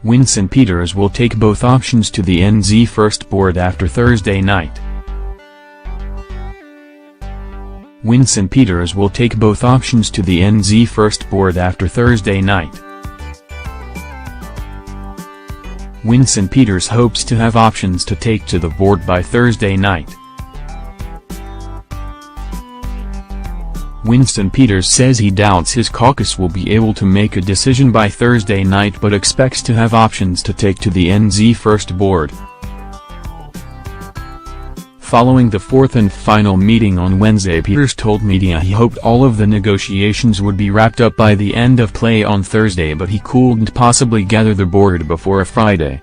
Winston Peters will take both options to the NZ First Board after Thursday night. Winston Peters will take both options to the NZ First Board after Thursday night. Winston Peters hopes to have options to take to the board by Thursday night. Winston Peters says he doubts his caucus will be able to make a decision by Thursday night but expects to have options to take to the NZ First Board. Following the fourth and final meeting on Wednesday, Peters told media he hoped all of the negotiations would be wrapped up by the end of play on Thursday, but he couldn't possibly gather the board before Friday.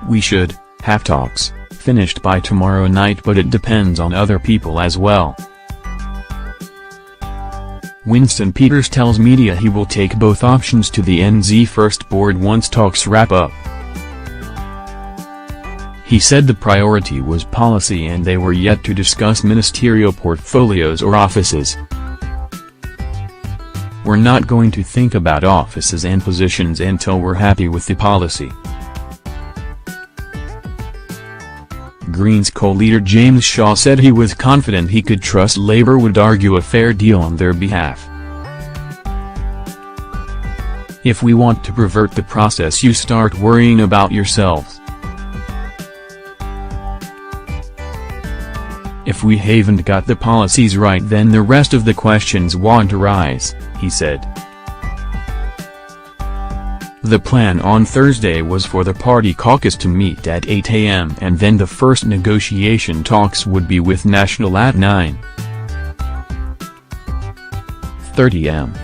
"We should have talks finished by tomorrow night, but it depends on other people as well." Winston Peters tells media he will take both options to the NZ First Board once talks wrap up. He said the priority was policy and they were yet to discuss ministerial portfolios or offices. "We're not going to think about offices and positions until we're happy with the policy." Greens co-leader James Shaw said he was confident he could trust Labour would argue a fair deal on their behalf. "If we want to pervert the process, you start worrying about yourselves. If we haven't got the policies right, then the rest of the questions won't arise," he said. The plan on Thursday was for the party caucus to meet at 8 a.m. and then the first negotiation talks would be with National at 9:30 am.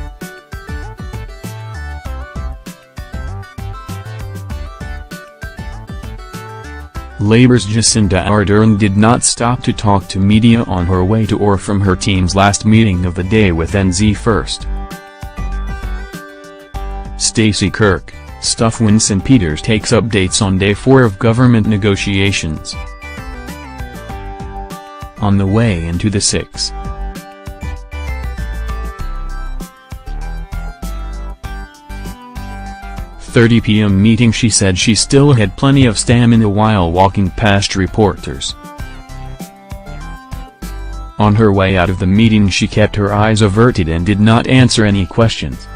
Labour's Jacinda Ardern did not stop to talk to media on her way to or from her team's last meeting of the day with NZ First. Stacey Kirk, Stuff. Winston Peters takes updates on day 4 of government negotiations. On the way into the 6:30 p.m. meeting, she said she still had plenty of stamina while walking past reporters. On her way out of the meeting, she kept her eyes averted and did not answer any questions.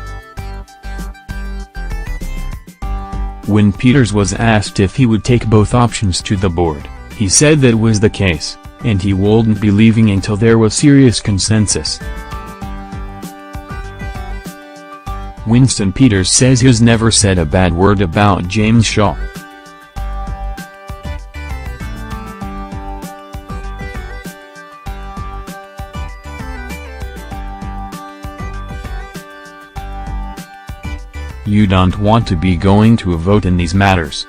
When Peters was asked if he would take both options to the board, he said that was the case, and he wouldn't be leaving until there was serious consensus. Winston Peters says he's never said a bad word about James Shaw. "You don't want to be going to a vote in these matters.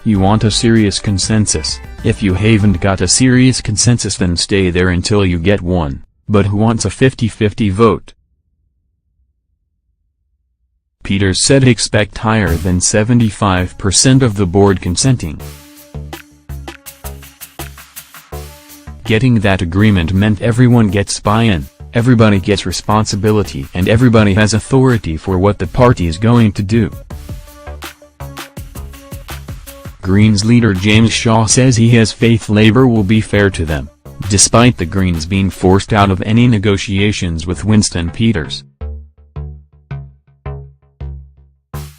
You want a serious consensus. If you haven't got a serious consensus, then stay there until you get one, but who wants a 50-50 vote?" Peters said expect higher than 75% of the board consenting. Getting that agreement meant everyone gets buy-in, everybody gets responsibility, and everybody has authority for what the party is going to do. Greens leader James Shaw says he has faith Labour will be fair to them, despite the Greens being forced out of any negotiations with Winston Peters.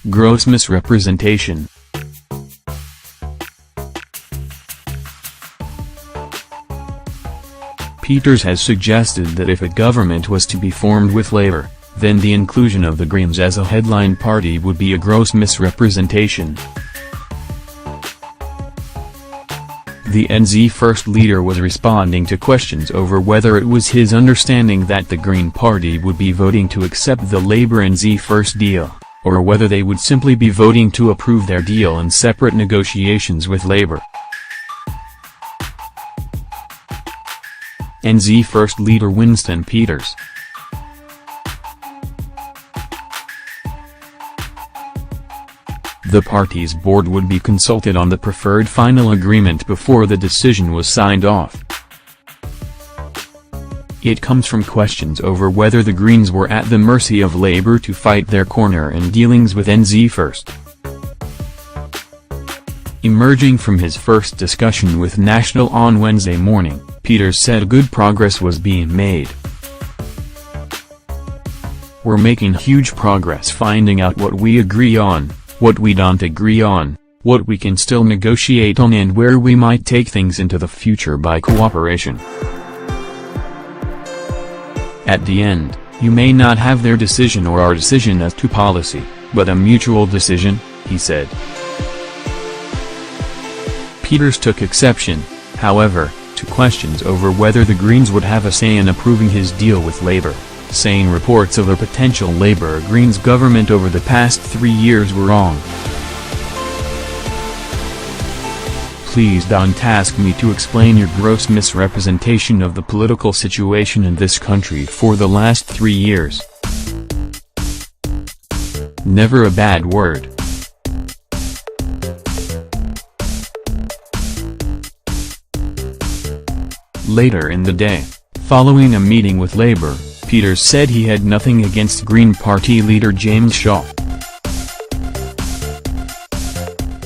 Gross misrepresentation. Peters has suggested that if a government was to be formed with Labour, then the inclusion of the Greens as a headline party would be a gross misrepresentation. The NZ First leader was responding to questions over whether it was his understanding that the Green Party would be voting to accept the Labour NZ First deal, or whether they would simply be voting to approve their deal in separate negotiations with Labour. NZ First leader Winston Peters. The party's board would be consulted on the preferred final agreement before the decision was signed off. It comes from questions over whether the Greens were at the mercy of Labour to fight their corner in dealings with NZ First. Emerging from his first discussion with National on Wednesday morning, Peters said good progress was being made. "We're making huge progress finding out what we agree on, what we don't agree on, what we can still negotiate on, and where we might take things into the future by cooperation. At the end, you may not have their decision or our decision as to policy, but a mutual decision," he said. Peters took exception, however, to questions over whether the Greens would have a say in approving his deal with Labour, saying reports of a potential Labour-Greens government over the past 3 years were wrong. "Please don't ask me to explain your gross misrepresentation of the political situation in this country for the last 3 years. Never a bad word." Later in the day, following a meeting with Labour, Peters said he had nothing against Green Party leader James Shaw.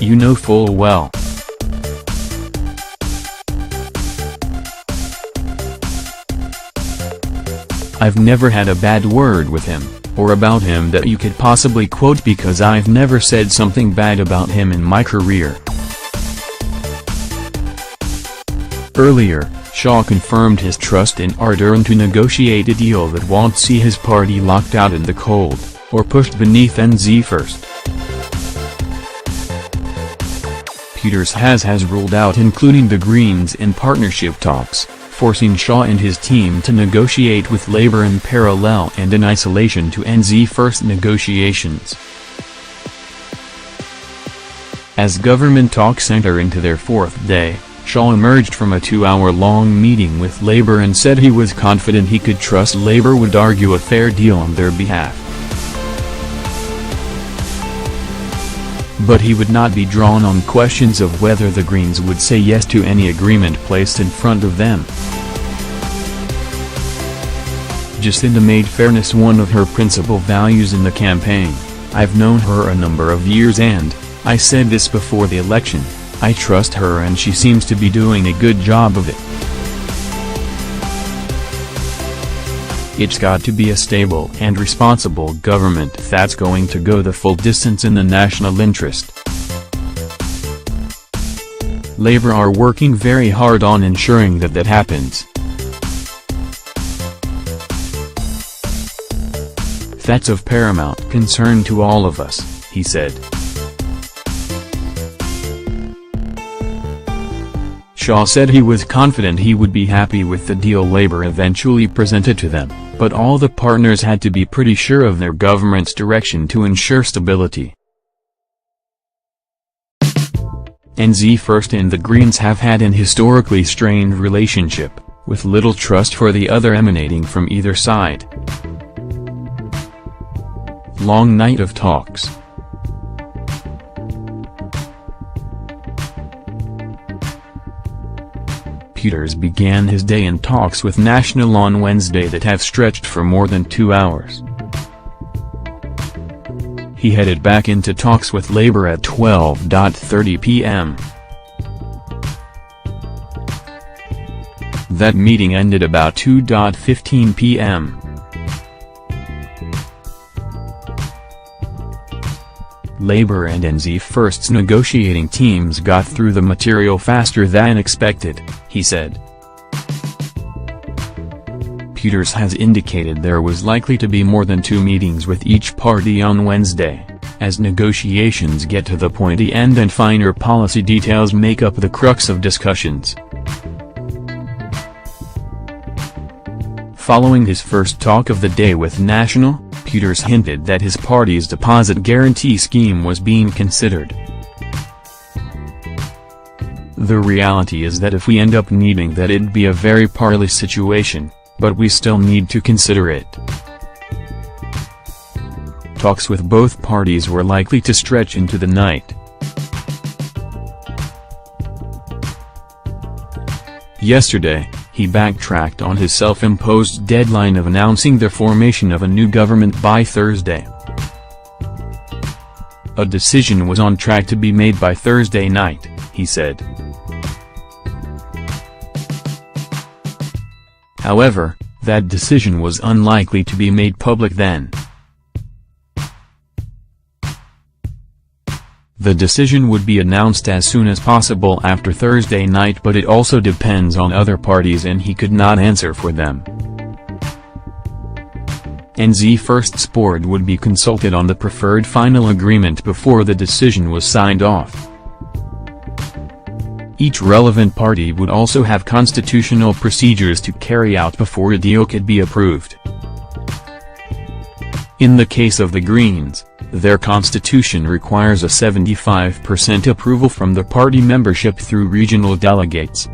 "You know full well I've never had a bad word with him, or about him that you could possibly quote, because I've never said something bad about him in my career." Earlier, Shaw confirmed his trust in Ardern to negotiate a deal that won't see his party locked out in the cold, or pushed beneath NZ First. Peters has ruled out including the Greens in partnership talks, forcing Shaw and his team to negotiate with Labour in parallel and in isolation to NZ First negotiations. As government talks enter into their 4th day, Shaw emerged from a 2-hour-long meeting with Labour and said he was confident he could trust Labour would argue a fair deal on their behalf. But he would not be drawn on questions of whether the Greens would say yes to any agreement placed in front of them. Jacinda made fairness one of her principal values in the campaign. "I've known her a number of years and, I said this before the election, I trust her and she seems to be doing a good job of it. It's got to be a stable and responsible government that's going to go the full distance in the national interest. Labour are working very hard on ensuring that happens. That's of paramount concern to all of us," he said. Shaw said he was confident he would be happy with the deal Labour eventually presented to them, but all the partners had to be pretty sure of their government's direction to ensure stability. NZ First and the Greens have had an historically strained relationship, with little trust for the other emanating from either side. Long night of talks. Peters began his day in talks with National on Wednesday that have stretched for more than 2 hours. He headed back into talks with Labour at 12:30 p.m. That meeting ended about 2:15 p.m. Labour and NZ First's negotiating teams got through the material faster than expected, he said. Peters has indicated there was likely to be more than 2 meetings with each party on Wednesday, as negotiations get to the pointy end and finer policy details make up the crux of discussions. Following his first talk of the day with National, Peters hinted that his party's deposit guarantee scheme was being considered. The reality is that if we end up needing that, it'd be a very parley situation, but we still need to consider it. Talks with both parties were likely to stretch into the night. Yesterday, he backtracked on his self-imposed deadline of announcing the formation of a new government by Thursday. A decision was on track to be made by Thursday night, he said. However, that decision was unlikely to be made public then. The decision would be announced as soon as possible after Thursday night, but it also depends on other parties and he could not answer for them. NZ First's board would be consulted on the preferred final agreement before the decision was signed off. Each relevant party would also have constitutional procedures to carry out before a deal could be approved. In the case of the Greens, their constitution requires a 75% approval from the party membership through regional delegates.